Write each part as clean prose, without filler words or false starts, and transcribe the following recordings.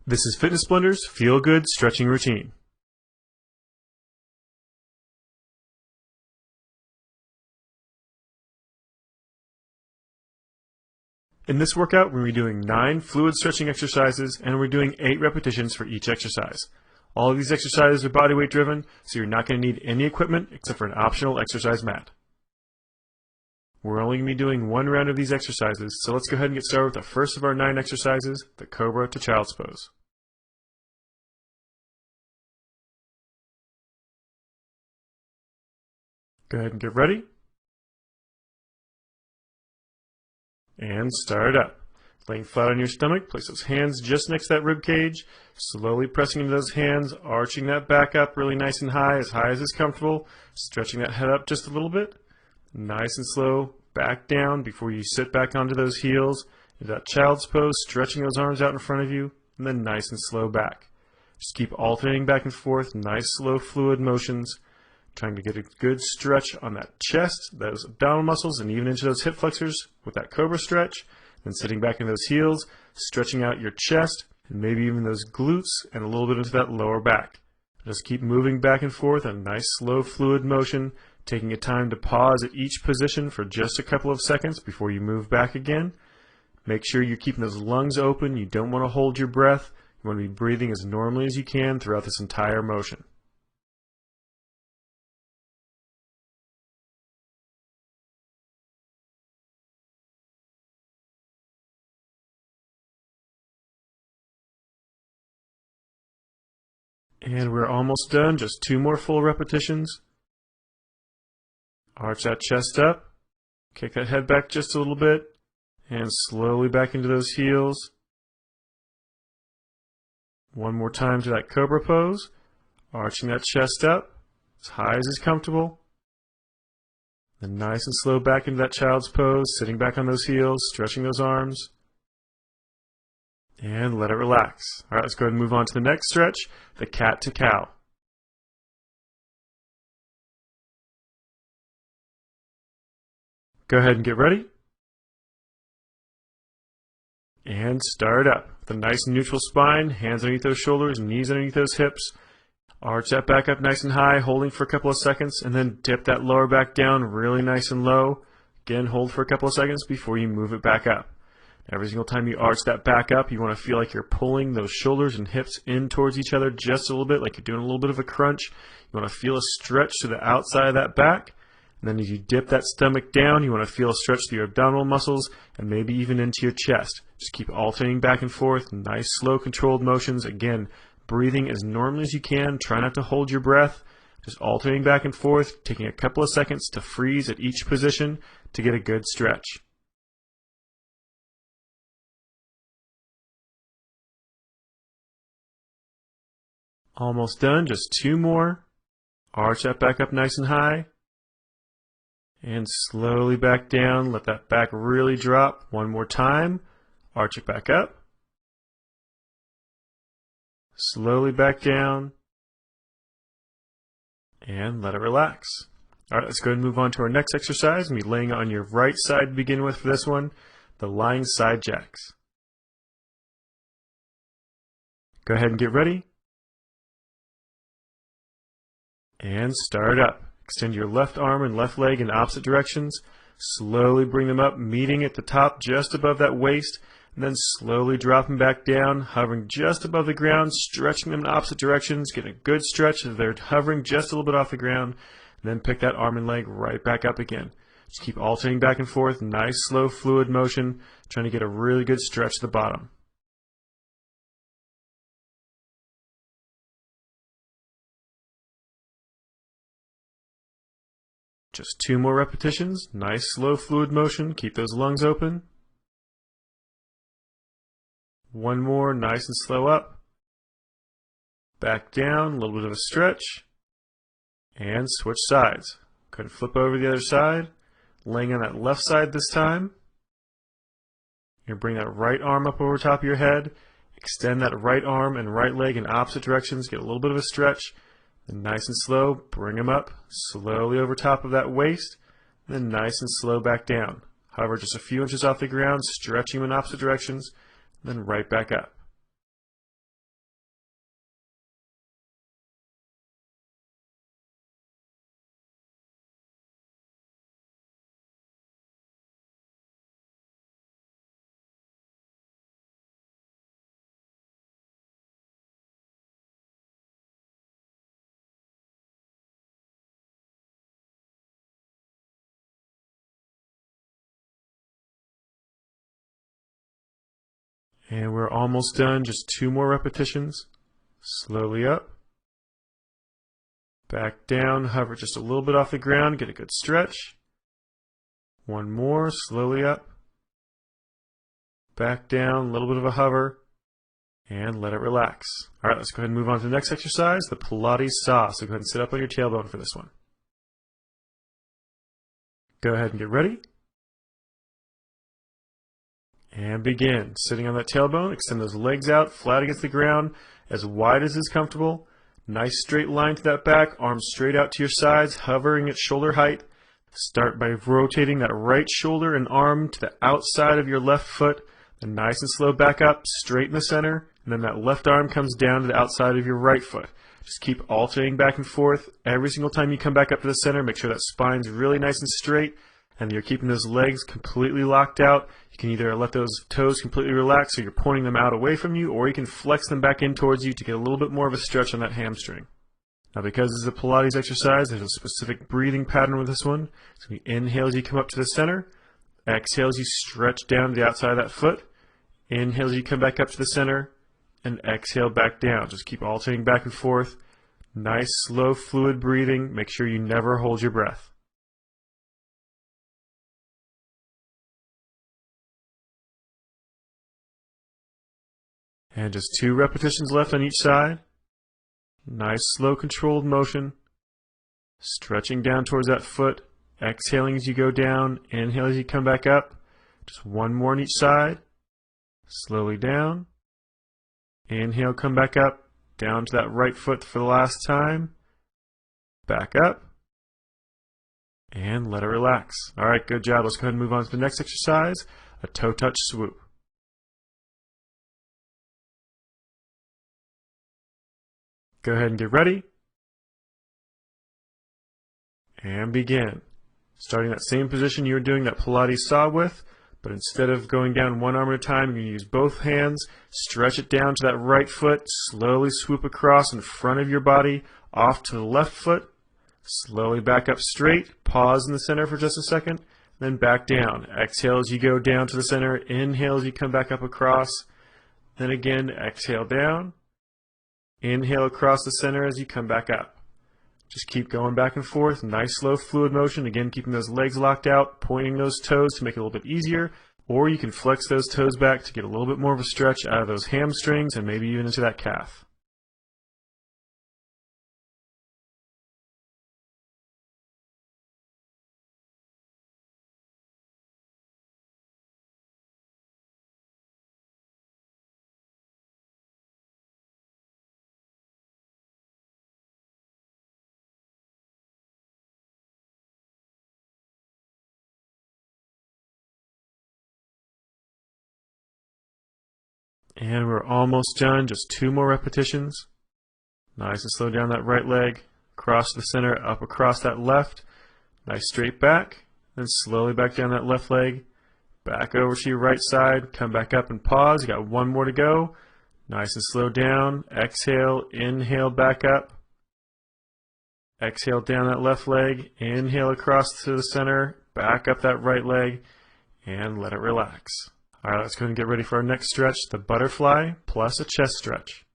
This is Fitness Blender's Feel Good Stretching Routine. In this workout, we're going to be doing 9 fluid stretching exercises, and we're doing 8 repetitions for each exercise. All of these exercises are bodyweight driven, so you're not going to need any equipment except for an optional exercise mat. We're only going to be doing 1 round of these exercises, so let's go ahead and get started with the first of our 9 exercises, the Cobra to Child's Pose. Go ahead and get ready. And start up. Laying flat on your stomach, place those hands just next to that rib cage, slowly pressing into those hands, arching that back up really nice and high as is comfortable, stretching that head up just a little bit, nice and slow, back down before you sit back onto those heels, into that child's pose, stretching those arms out in front of you, and then nice and slow back. Just keep alternating back and forth, nice slow fluid motions, trying to get a good stretch on that chest, those abdominal muscles, and even into those hip flexors with that cobra stretch. Then sitting back in those heels, stretching out your chest, and maybe even those glutes, and a little bit into that lower back. Just keep moving back and forth, a nice slow fluid motion, taking a time to pause at each position for just a couple of seconds before you move back again. Make sure you're keeping those lungs open. You don't want to hold your breath. You want to be breathing as normally as you can throughout this entire motion. And we're almost done, just 2 more full repetitions. Arch that chest up, kick that head back just a little bit, and slowly back into those heels. One more time to that cobra pose, arching that chest up, as high as is comfortable. Then nice and slow back into that child's pose, sitting back on those heels, stretching those arms. And let it relax. All right, let's go ahead and move on to the next stretch, the cat to cow. Go ahead and get ready. And start up. With a nice neutral spine, hands underneath those shoulders, knees underneath those hips. Arch that back up nice and high, holding for a couple of seconds, and then dip that lower back down really nice and low. Again, hold for a couple of seconds before you move it back up. Every single time you arch that back up, you want to feel like you're pulling those shoulders and hips in towards each other just a little bit, like you're doing a little bit of a crunch. You want to feel a stretch to the outside of that back. And then as you dip that stomach down, you want to feel a stretch to your abdominal muscles and maybe even into your chest. Just keep alternating back and forth, nice, slow, controlled motions. Again, breathing as normally as you can. Try not to hold your breath. Just alternating back and forth, taking a couple of seconds to freeze at each position to get a good stretch. Almost done, just 2 more. Arch that back up nice and high. And slowly back down, let that back really drop. 1 more time. Arch it back up. Slowly back down. And let it relax. All right, let's go ahead and move on to our next exercise. We'll be laying on your right side to begin with for this one, the lying side jacks. Go ahead and get ready. And start up. Extend your left arm and left leg in opposite directions. Slowly bring them up, meeting at the top just above that waist, and then slowly drop them back down, hovering just above the ground, stretching them in opposite directions. Get a good stretch as they're hovering just a little bit off the ground, and then pick that arm and leg right back up again. Just keep alternating back and forth, nice slow fluid motion, trying to get a really good stretch to the bottom. Just 2 more repetitions, nice slow fluid motion, keep those lungs open. 1 more, nice and slow up. Back down, a little bit of a stretch. And switch sides. Go ahead and flip over the other side, laying on that left side this time. You're going to bring that right arm up over top of your head, extend that right arm and right leg in opposite directions, get a little bit of a stretch. Then nice and slow, bring them up, slowly over top of that waist, then nice and slow back down. Hover just a few inches off the ground, stretching them in opposite directions, then right back up. And we're almost done, just 2 more repetitions. Slowly up. Back down, hover just a little bit off the ground, get a good stretch. 1 more, slowly up. Back down, a little bit of a hover. And let it relax. Alright, let's go ahead and move on to the next exercise, the Pilates saw. So go ahead and sit up on your tailbone for this one. Go ahead and get ready. And begin. Sitting on that tailbone, extend those legs out, flat against the ground, as wide as is comfortable. Nice straight line to that back, arms straight out to your sides, hovering at shoulder height. Start by rotating that right shoulder and arm to the outside of your left foot. Then nice and slow back up, straight in the center, and then that left arm comes down to the outside of your right foot. Just keep alternating back and forth. Every single time you come back up to the center, make sure that spine's really nice and straight, and you're keeping those legs completely locked out. You can either let those toes completely relax so you're pointing them out away from you, or you can flex them back in towards you to get a little bit more of a stretch on that hamstring. Now, because this is a Pilates exercise, there's a specific breathing pattern with this one. So you inhale as you come up to the center, exhale as you stretch down to the outside of that foot, inhale as you come back up to the center, and exhale back down. Just keep alternating back and forth. Nice, slow, fluid breathing. Make sure you never hold your breath. And just 2 repetitions left on each side. Nice, slow, controlled motion. Stretching down towards that foot. Exhaling as you go down. Inhale as you come back up. Just 1 more on each side. Slowly down. Inhale, come back up. Down to that right foot for the last time. Back up. And let it relax. Alright, good job. Let's go ahead and move on to the next exercise, a toe touch swoop. Go ahead and get ready. And begin. Starting that same position you were doing that Pilates saw with, but instead of going down 1 arm at a time, you're going to use both hands, stretch it down to that right foot, slowly swoop across in front of your body, off to the left foot, slowly back up straight, pause in the center for just a second, then back down. Exhale as you go down to the center, inhale as you come back up across, then again exhale down. Inhale across the center as you come back up. Just keep going back and forth. Nice, slow, fluid motion. Again, keeping those legs locked out, pointing those toes to make it a little bit easier. Or you can flex those toes back to get a little bit more of a stretch out of those hamstrings and maybe even into that calf. And we're almost done, just 2 more repetitions. Nice and slow down that right leg, across the center, up across that left. Nice straight back, then slowly back down that left leg, back over to your right side, come back up and pause. You got 1 more to go. Nice and slow down, exhale, inhale back up. Exhale down that left leg, inhale across to the center, back up that right leg, and let it relax. Alright, let's go ahead and get ready for our next stretch, the butterfly plus a chest stretch.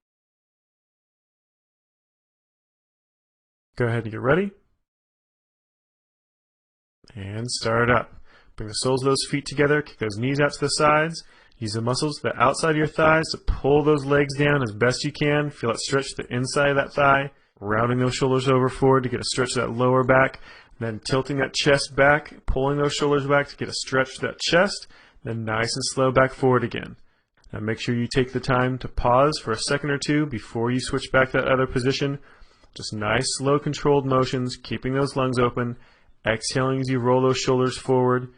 Go ahead and get ready. And start up. Bring the soles of those feet together, kick those knees out to the sides. Use the muscles to the outside of your thighs to pull those legs down as best you can. Feel that stretch to the inside of that thigh. Rounding those shoulders over forward to get a stretch to that lower back. Then tilting that chest back, pulling those shoulders back to get a stretch to that chest. Then nice and slow back forward again. Now make sure you take the time to pause for a second or 2 before you switch back to that other position. Just nice, slow, controlled motions, keeping those lungs open. Exhaling as you roll those shoulders forward.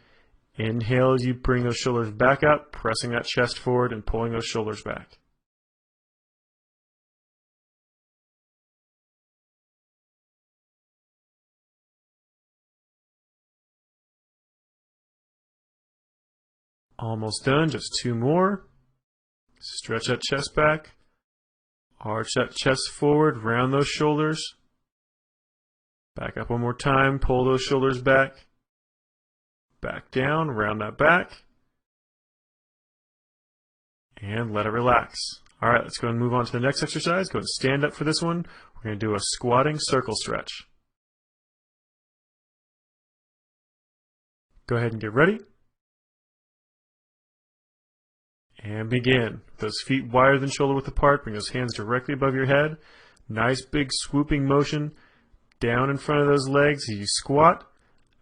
Inhale as you bring those shoulders back up, pressing that chest forward and pulling those shoulders back. Almost done, just 2 more. Stretch that chest back. Arch that chest forward, round those shoulders. Back up 1 more time, pull those shoulders back. Back down, round that back. and let it relax. All right, let's go and move on to the next exercise. Go and stand up for this one. We're going to do a squatting circle stretch. Go ahead and get ready. And begin. Those feet wider than shoulder width apart. Bring those hands directly above your head. Nice big swooping motion down in front of those legs as you squat.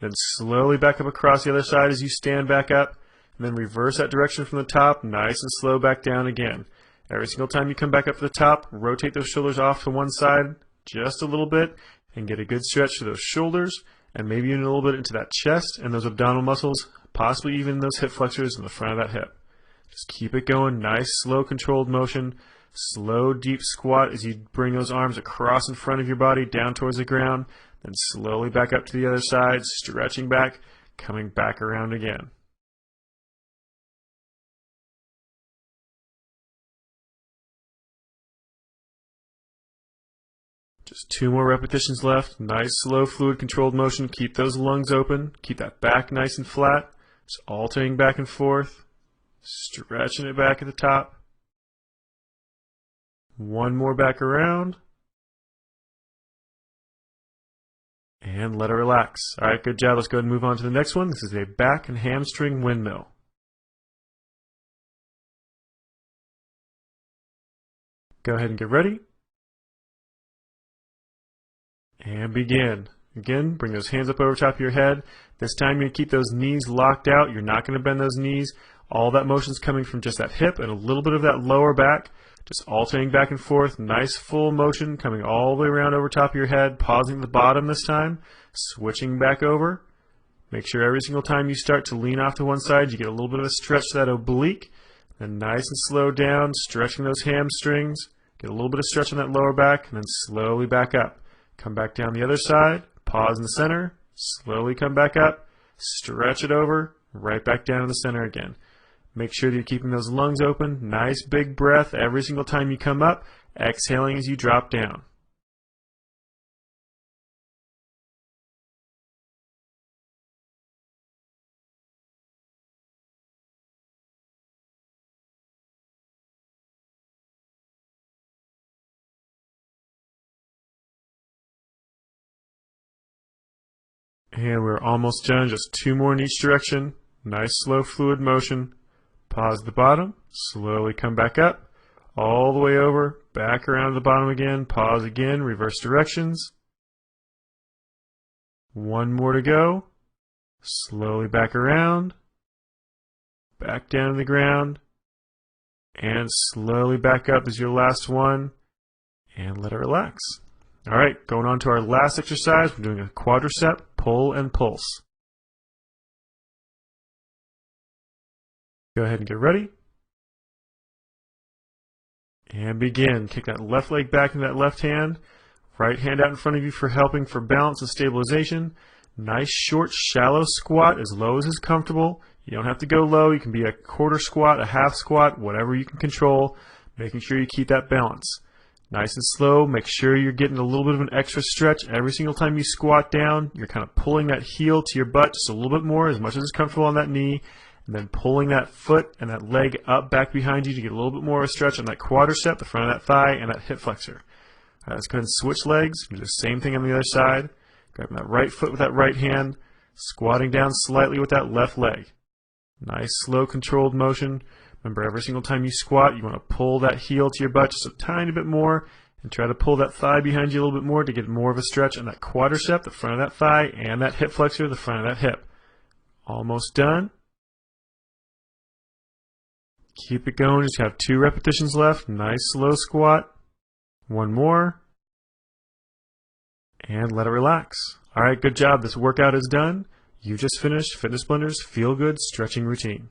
Then slowly back up across the other side as you stand back up. And then reverse that direction from the top. Nice and slow back down again. Every single time you come back up to the top, rotate those shoulders off to one side just a little bit and get a good stretch to those shoulders and maybe even a little bit into that chest and those abdominal muscles, possibly even those hip flexors in the front of that hip. Just keep it going. Nice, slow, controlled motion. Slow, deep squat as you bring those arms across in front of your body down towards the ground. Then slowly back up to the other side, stretching back, coming back around again. Just 2 more repetitions left. Nice, slow, fluid, controlled motion. Keep those lungs open. Keep that back nice and flat. Just alternating back and forth. Stretching it back at the top. 1 more back around. And let it relax. All right, good job. Let's go ahead and move on to the next one. This is a back and hamstring windmill. Go ahead and get ready. And begin. Again, bring those hands up over top of your head. This time you're going to keep those knees locked out. You're not going to bend those knees. All that motion's coming from just that hip and a little bit of that lower back. Just alternating back and forth. Nice full motion coming all the way around over top of your head. Pausing at the bottom this time. Switching back over. Make sure every single time you start to lean off to one side, you get a little bit of a stretch to that oblique. Then nice and slow down, stretching those hamstrings. Get a little bit of stretch on that lower back, and then slowly back up. Come back down the other side, pause in the center, slowly come back up, stretch it over, right back down in the center again. Make sure that you're keeping those lungs open, nice big breath every single time you come up, exhaling as you drop down. And we're almost done, just 2 more in each direction. Nice slow fluid motion. Pause at the bottom, slowly come back up, all the way over, back around to the bottom again, pause again, reverse directions. 1 more to go. Slowly back around, back down to the ground, and slowly back up as your last one, and let it relax. All right, going on to our last exercise, we're doing a quadricep pull and pulse. Go ahead and get ready. And begin. Kick that left leg back into that left hand. Right hand out in front of you for helping for balance and stabilization. Nice short shallow squat as low as is comfortable. You don't have to go low. You can be a quarter squat, a half squat, whatever you can control. Making sure you keep that balance. Nice and slow. Make sure you're getting a little bit of an extra stretch. Every single time you squat down, you're kind of pulling that heel to your butt just a little bit more, as much as is comfortable on that knee. And then pulling that foot and that leg up back behind you to get a little bit more of a stretch on that quadricep, the front of that thigh, and that hip flexor. All right, let's go ahead and switch legs. Do the same thing on the other side. Grabbing that right foot with that right hand, squatting down slightly with that left leg. Nice, slow, controlled motion. Remember, every single time you squat, you want to pull that heel to your butt just a tiny bit more and try to pull that thigh behind you a little bit more to get more of a stretch on that quadricep, the front of that thigh, and that hip flexor, the front of that hip. Almost done. Keep it going. Just have 2 repetitions left. Nice slow squat. 1 more. And let it relax. All right, good job. This workout is done. You just finished Fitness Blender's Feel Good Stretching Routine.